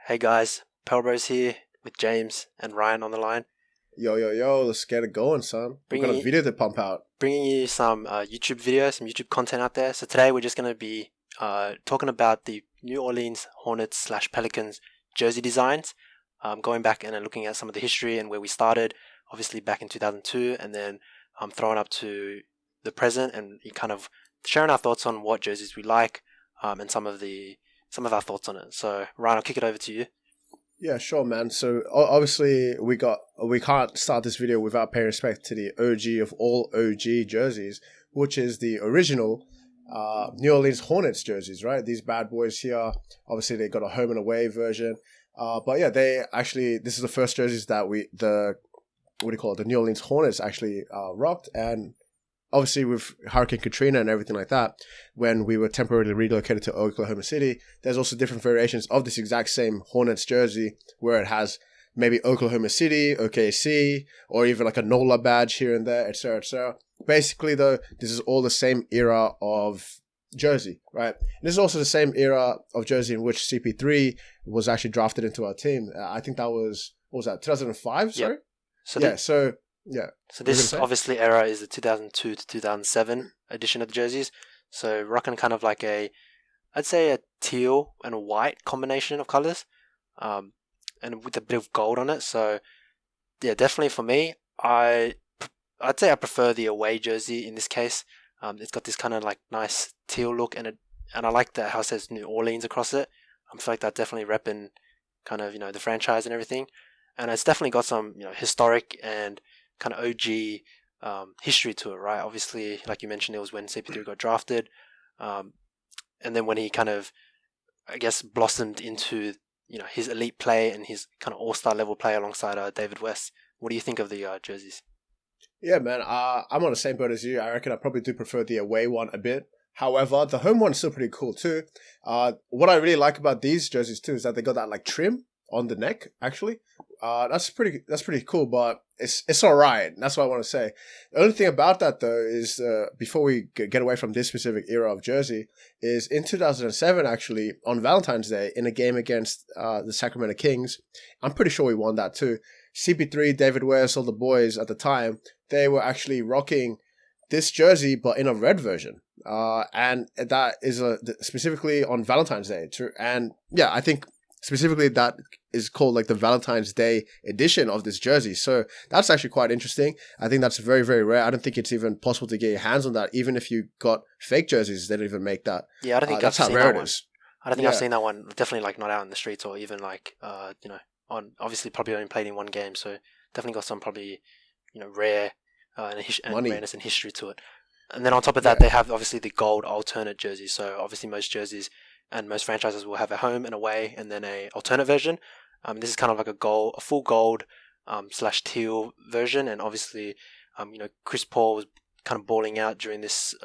Hey guys, Pelbros here with James and Ryan on the line, Yo, let's get it going, son. We've got a video to pump out. bringing you some YouTube videos, some YouTube content out there. So today we're just going to be talking about the New Orleans Hornets slash Pelicans jersey designs, going back and looking at some of the history and where we started, obviously back in 2002, and then throwing up to the present and kind of sharing our thoughts on what jerseys we like, and some of our thoughts on it. So Ryan, I'll kick it over to you. Yeah, sure, man. So obviously we can't start this video without paying respect to the OG of all OG jerseys, which is the original New Orleans Hornets jerseys, right? These bad boys here. Obviously they got a home and away version. But yeah, this is the first jerseys that the New Orleans Hornets actually rocked. And obviously with Hurricane Katrina and everything like that, when we were temporarily relocated to Oklahoma City, there's also different variations of this exact same Hornets jersey where it has maybe Oklahoma City, OKC, or even like a NOLA badge here and there, etc., etc. Basically, though, this is all the same era of jersey, right? And this is also the same era of jersey in which CP3 was actually drafted into our team. I think that was, what was that, 2005, sorry? Yep. So this obviously era is the 2002 to 2007 edition of the jerseys. So rocking kind of like I'd say a teal and a white combination of colors, and with a bit of gold on it. So yeah, definitely for me, I'd say I prefer the away jersey in this case. It's got this kind of like nice teal look, and I like that how it says New Orleans across it. I feel like that definitely repping kind of the franchise and everything, and it's definitely got some historic and kind of OG history to it, right? Obviously, like you mentioned, it was when CP3 got drafted, and then when he kind of, I guess, blossomed into his elite play and his kind of all-star level play alongside David West. What do you think of the jerseys? Yeah, man, I'm on the same boat as you. I reckon I probably do prefer the away one a bit. However, the home one's still pretty cool too. What I really like about these jerseys too is that they got that like trim on the neck, actually. That's pretty cool, but it's all right. That's what I want to say. The only thing about that though is before we get away from this specific era of jersey, is in 2007 actually on Valentine's Day in a game against the Sacramento Kings. I'm pretty sure we won that too. CP3, David West, all the boys at the time, they were actually rocking this jersey but in a red version. And that is specifically on Valentine's Day. And yeah, I think specifically that is called like the Valentine's Day edition of this jersey. So that's actually quite interesting. I think that's very, very rare. I don't think it's even possible to get your hands on that. Even if you got fake jerseys, they don't even make that. Yeah, I don't think that's I've how seen rare that it one. is. I don't think I've seen that one. Definitely like not out in the streets or even like on obviously probably only played in one game. So definitely got some probably rare and rareness and history to it. And then on top of that, they have obviously the gold alternate jerseys. So obviously most jerseys and most franchises will have a home and away and then a alternate version. This is kind of like a full gold slash teal version. And obviously, Chris Paul was kind of balling out during this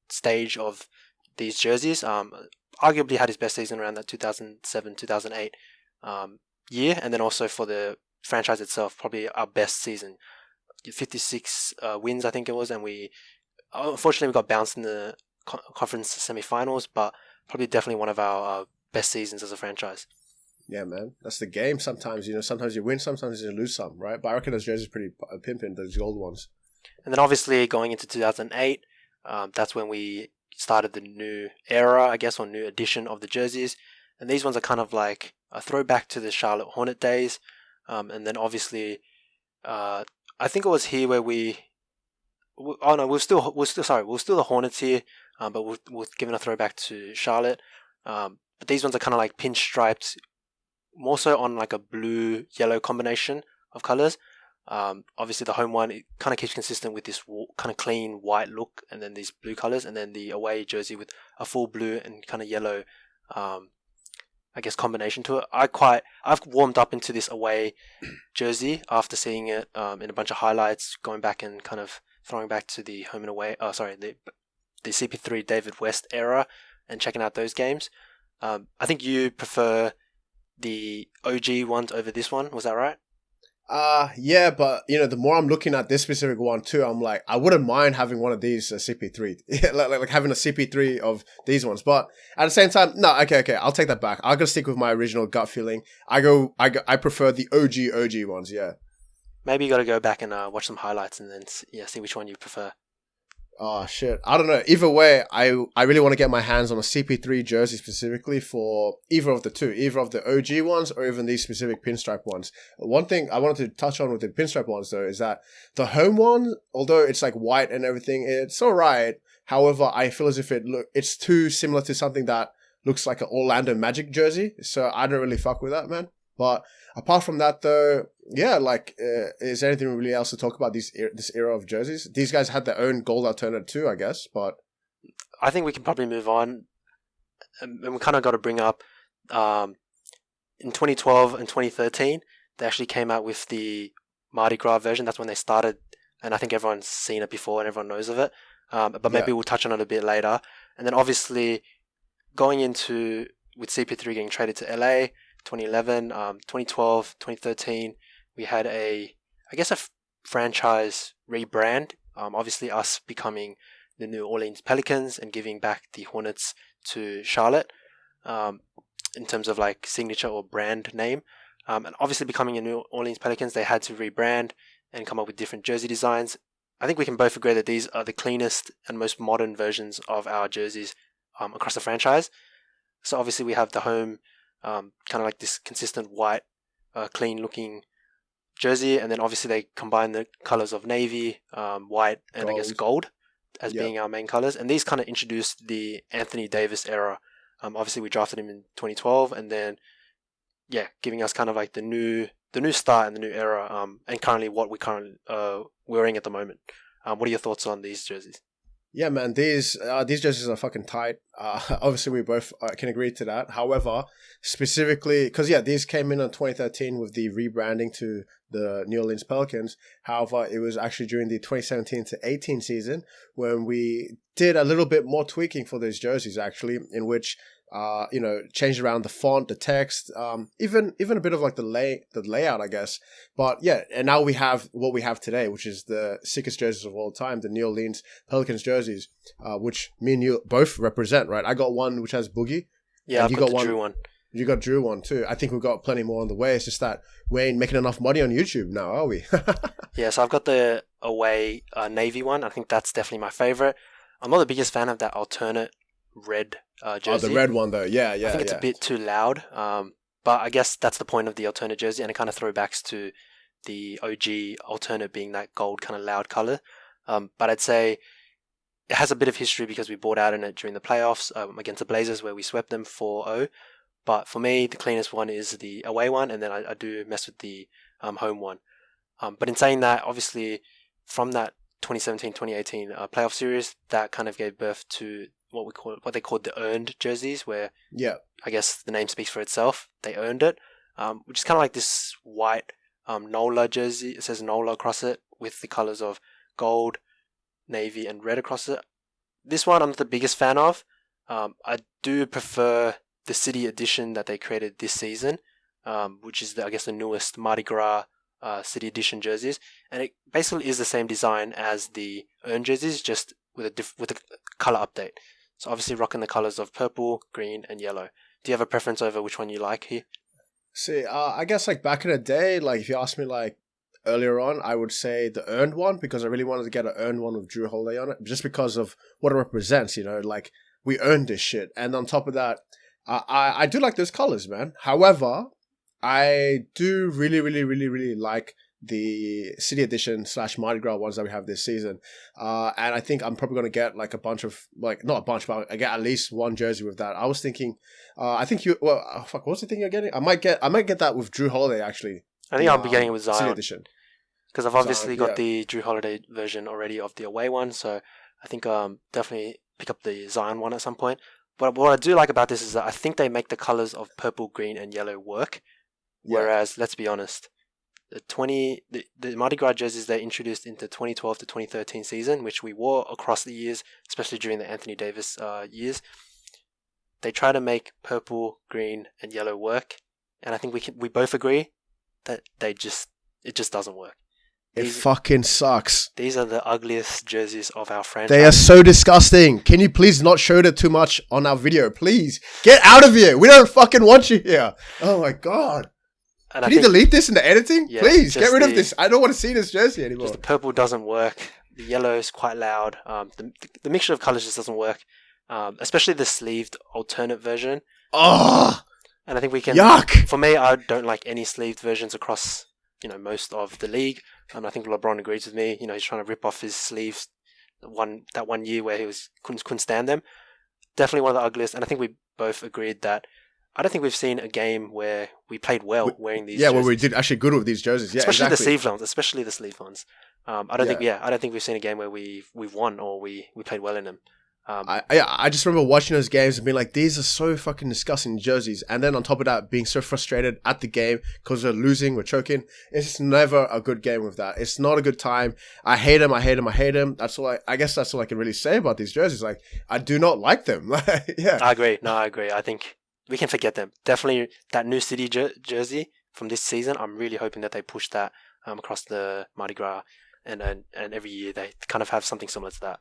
stage of these jerseys. Arguably had his best season around that 2007, 2008 year. And then also for the franchise itself, probably our best season. 56 wins, I think it was. And unfortunately, we got bounced in the conference semi-finals, but probably definitely one of our best seasons as a franchise. Yeah, man. That's the game sometimes. Sometimes you win, sometimes you lose some, right? But I reckon those jerseys are pretty pimping, those gold ones. And then obviously going into 2008, that's when we started the new era, I guess, or new edition of the jerseys. And these ones are kind of like a throwback to the Charlotte Hornet days. And then obviously, I think it was here where we're still the Hornets here, but we're giving a throwback to Charlotte. But these ones are kind of like pinstriped, more so on like a blue-yellow combination of colors. Obviously the home one, it kind of keeps consistent with this kind of clean white look, and then these blue colors, and then the away jersey with a full blue and kind of yellow, I guess, combination to it. I've warmed up into this away jersey after seeing it in a bunch of highlights, going back and kind of throwing back to the home and away. The CP3 David West era and checking out those games. I think you prefer the OG ones over this one. Was that right? Yeah, but the more I'm looking at this specific one too, I'm like, I wouldn't mind having one of these CP3, like having a CP3 of these ones. But at the same time, no, okay, I'll take that back. I'm gonna stick with my original gut feeling. I prefer the OG ones. Yeah. Maybe you got to go back and watch some highlights and then see which one you prefer. Oh shit! I don't know. Either way, I really want to get my hands on a CP3 jersey specifically for either of the two, either of the OG ones or even these specific pinstripe ones. One thing I wanted to touch on with the pinstripe ones though is that the home one, although it's like white and everything, it's alright. However, I feel as if it's too similar to something that looks like an Orlando Magic jersey, so I don't really fuck with that, man. But apart from that, though, yeah, is there anything really else to talk about this era of jerseys? These guys had their own gold alternate too, I guess, but I think we can probably move on. And we kind of got to bring up in 2012 and 2013, they actually came out with the Mardi Gras version. That's when they started, and I think everyone's seen it before and everyone knows of it. But maybe we'll touch on it a bit later. And then obviously going into with CP3 getting traded to LA, 2011, 2012, 2013, we had a franchise rebrand. Obviously us becoming the New Orleans Pelicans and giving back the Hornets to Charlotte, in terms of like signature or brand name. And obviously becoming a New Orleans Pelicans, they had to rebrand and come up with different jersey designs. I think we can both agree that these are the cleanest and most modern versions of our jerseys across the franchise. So obviously we have the home, kind of like this consistent white, clean looking jersey, and then obviously they combine the colors of navy, white, and gold. I guess gold as being our main colors. And these kind of introduced the Anthony Davis era. Obviously we drafted him in 2012, and then giving us kind of like the new start and the new era, and currently what we're currently wearing at the moment. What are your thoughts on these jerseys? Yeah, man, these jerseys are fucking tight. Obviously, we both can agree to that. However, specifically, because these came in 2013 with the rebranding to the New Orleans Pelicans. However, it was actually during the 2017 to 18 season when we did a little bit more tweaking for those jerseys, actually, in which changed around the font, the text, even a bit of like the layout, I guess. But and now we have what we have today, which is the sickest jerseys of all time, the New Orleans Pelicans jerseys, which me and you both represent, right? I got one which has Boogie. Yeah, I've got the Drew one. You got Drew one too. I think we've got plenty more on the way. It's just that we ain't making enough money on YouTube now, are we? Yeah, so I've got the away navy one. I think that's definitely my favorite. I'm not the biggest fan of that alternate red jersey. Oh, the red one though. Yeah. I think it's a bit too loud. But I guess that's the point of the alternate jersey, and it kind of throwbacks to the OG alternate being that gold kind of loud color. But I'd say it has a bit of history because we bought out in it during the playoffs against the Blazers where we swept them 4-0. But for me, the cleanest one is the away one, and then I do mess with the home one. But in saying that, obviously, from that 2017-2018 playoff series, that kind of gave birth to what they called the earned jerseys, where I guess the name speaks for itself. They earned it, which is kind of like this white NOLA jersey. It says NOLA across it with the colors of gold, navy, and red across it. This one I'm not the biggest fan of. I do prefer the City Edition that they created this season, which is I guess the newest Mardi Gras City Edition jerseys, and it basically is the same design as the earned jerseys, just with a color update. So obviously rocking the colors of purple, green, and yellow. Do you have a preference over which one you like here? See, I guess like back in the day, like if you asked me like earlier on, I would say the earned one because I really wanted to get an earned one with Drew Holiday on it, just because of what it represents. Like we earned this shit, and on top of that, I do like those colors, man. However, I do really, really, really, really like the City Edition / Mardi Gras ones that we have this season. And I think I'm probably going to get like a bunch of, like, not a bunch, but I get at least one jersey with that. I was thinking, what was the thing you're getting? I might get that with Drew Holiday, actually. I think I'll be getting it with Zion. City Edition. Because I've obviously got the Drew Holiday version already of the away one, so I think definitely pick up the Zion one at some point. But what I do like about this is that I think they make the colors of purple, green, and yellow work. Whereas, let's be honest, the Mardi Gras jerseys they introduced into 2012 to 2013 season, which we wore across the years, especially during the Anthony Davis years, they try to make purple, green, and yellow work, and I think we both agree that It just doesn't work. It fucking sucks. These are the ugliest jerseys of our franchise. They are so disgusting. Can you please not show that too much on our video? Please. Get out of here. We don't fucking want you here. Oh my God. Can you delete this in the editing? Yeah, please, get rid of this. I don't want to see this jersey anymore. Just the purple doesn't work. The yellow is quite loud. The mixture of colours just doesn't work. Especially the sleeved alternate version. Oh! And I think we can... Yuck! For me, I don't like any sleeved versions across, most of the league. I think LeBron agrees with me. He's trying to rip off his sleeves that one year where he couldn't stand them. Definitely one of the ugliest. And I think we both agreed that I don't think we've seen a game where we played well wearing these jerseys. Where we did actually good with these jerseys. Yeah, especially the sleeve ones. I don't think we've seen a game where we've won or we played well in them. I just remember watching those games and being like, these are so fucking disgusting jerseys. And then on top of that, being so frustrated at the game because we're losing, we're choking. It's just never a good game with that. It's not a good time. I hate them. That's all I guess that's all I can really say about these jerseys. Like, I do not like them. Yeah. I agree. I think we can forget them. Definitely that new city jersey from this season. I'm really hoping that they push that across the Mardi Gras and every year they kind of have something similar to that.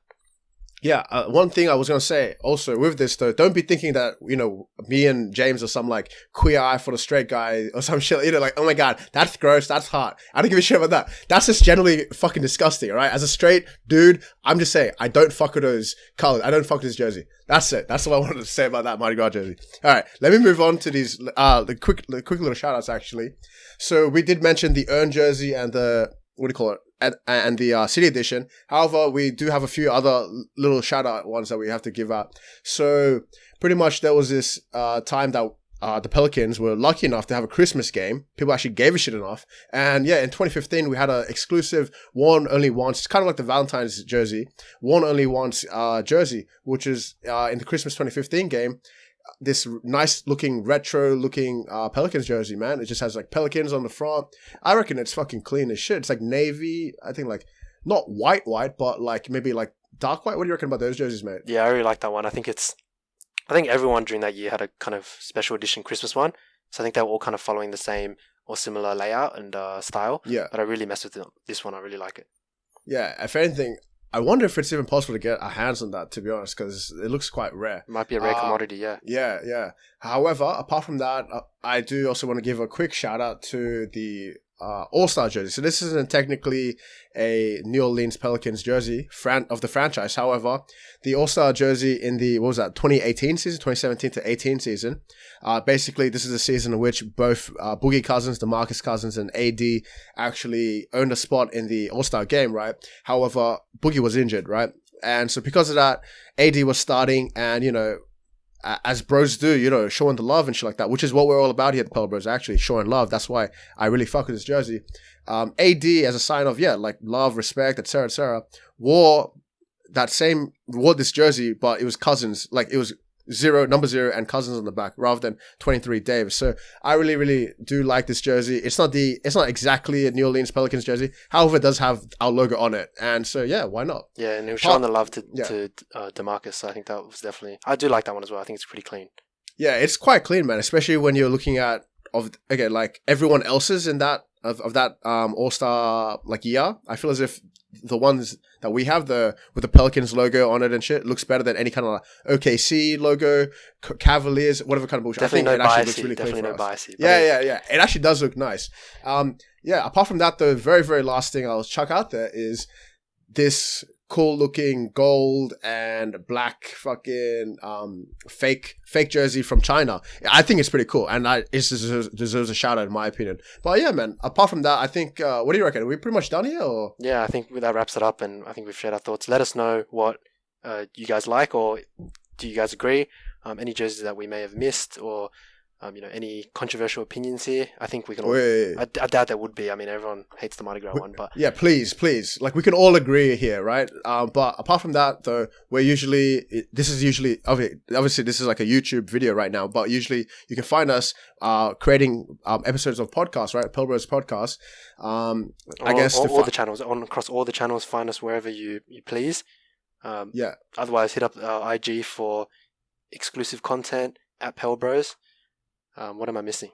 Yeah, one thing I was going to say also with this though, don't be thinking that, me and James are some like queer eye for the straight guy or some shit, like, oh my God, that's gross, that's hot. I don't give a shit about that. That's just generally fucking disgusting, all right? As a straight dude, I'm just saying, I don't fuck with those colors. I don't fuck with this jersey. That's it. That's all I wanted to say about that Mardi Gras jersey. All right, let me move on to these, the quick little shout outs actually. So we did mention the Earn jersey and the, what do you call it? And the City Edition. However, we do have a few other little shout out ones that we have to give out. So pretty much there was this time that the Pelicans were lucky enough to have a Christmas game. People actually gave a shit enough. And yeah, in 2015, we had an exclusive worn only once. It's kind of like the Valentine's jersey. Worn only once jersey, which is in the Christmas 2015 game. This nice looking retro looking Pelicans jersey, man. It just has like Pelicans on the front. I reckon it's fucking clean as shit. It's like navy. I think like not white, but like maybe like dark white. What do you reckon about those jerseys, mate? Yeah, I really like that one. I think everyone during that year had a kind of special edition Christmas one. So I think they were all kind of following the same or similar layout and style. Yeah. But I really messed with this one. I really like it. Yeah, if anything, I wonder if it's even possible to get our hands on that, to be honest, because it looks quite rare. It might be a rare commodity, yeah. Yeah. However, apart from that, I do also want to give a quick shout out to the All-Star jersey. So this isn't technically a New Orleans Pelicans jersey of the franchise. However, the All-Star jersey in the, 2018 season, 2017 to 18 season. Basically, this is a season in which both Boogie Cousins, DeMarcus Cousins, and AD actually earned a spot in the All-Star game, right? However, Boogie was injured, right? And so because of that, AD was starting and, as bros do, showing the love and shit like that, which is what we're all about here at Pelbros, actually, showing love. That's why I really fuck with this jersey. AD, as a sign of, like love, respect, etc., wore this jersey, but it was Cousins, like it was number 0 and Cousins on the back rather than 23 Davis. So I really, really do like this jersey. It's not exactly a New Orleans Pelicans jersey. However, it does have our logo on it. And so, yeah, why not? Yeah, and it was showing the love to DeMarcus. So I think that was definitely, I do like that one as well. I think it's pretty clean. Yeah, it's quite clean, man, especially when you're looking at, like everyone else's in that, of that All-Star like year. I feel as if the ones that we have with the Pelicans logo on it and shit looks better than any kind of like OKC logo, Cavaliers, whatever kind of bullshit. Definitely I think no it actually bias. looks really Definitely clean no for us. bias. Yeah. It actually does look nice. Apart from that, the very, very last thing I'll chuck out there is this cool looking gold and black fucking fake jersey from China. I think it's pretty cool, and it deserves a shout out in my opinion. But yeah, man, apart from that, I think what do you reckon? Are we pretty much done here? Or? Yeah, I think that wraps it up, and I think we've shared our thoughts. Let us know what you guys like, or do you guys agree? Any jerseys that we may have missed, or any controversial opinions here? I think we can all... I doubt there would be. I mean, everyone hates the Mardi Gras one, but... Yeah, please. Like, we can all agree here, right? But apart from that, though, this is usually... Obviously, this is like a YouTube video right now, but usually you can find us creating episodes of podcasts, right? Pelbros Podcast. All the channels. Across all the channels, find us wherever you please. Otherwise, hit up our IG for exclusive content at Pelbros. What am I missing?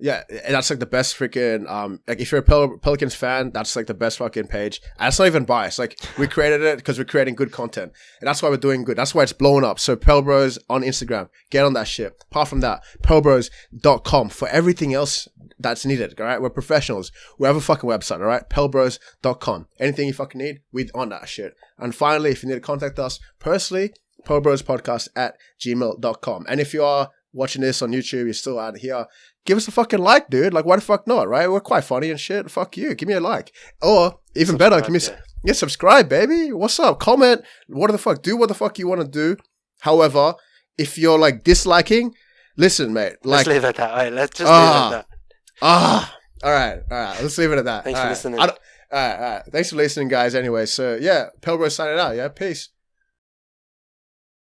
Yeah, and that's like the best freaking like if you're a Pelicans fan, that's like the best fucking page. And it's not even biased. Like we created it because we're creating good content, and that's why we're doing good. That's why it's blowing up. So Pelbros on Instagram, get on that shit. Apart from that, pelbros.com for everything else that's needed. All right, we're professionals. We have a fucking website. All right, pelbros.com. Anything you fucking need, we on that shit. And finally, if you need to contact us personally, pelbrospodcast@gmail.com. And if you are watching this on YouTube, you're still out here, give us a fucking like, dude. Like, why the fuck not, right? We're quite funny and shit. Fuck you. Give me a like. Or, even better, give me subscribe, baby. What's up? Comment. What the fuck? Do what the fuck you want to do. However, if you're, like, disliking, listen, mate. Like, let's leave it at that. Right, let's just leave it at that. All right. Let's leave it at that. Thanks for listening. All right. Thanks for listening, guys, anyway. So, yeah, Pelbros signing out, yeah? Peace.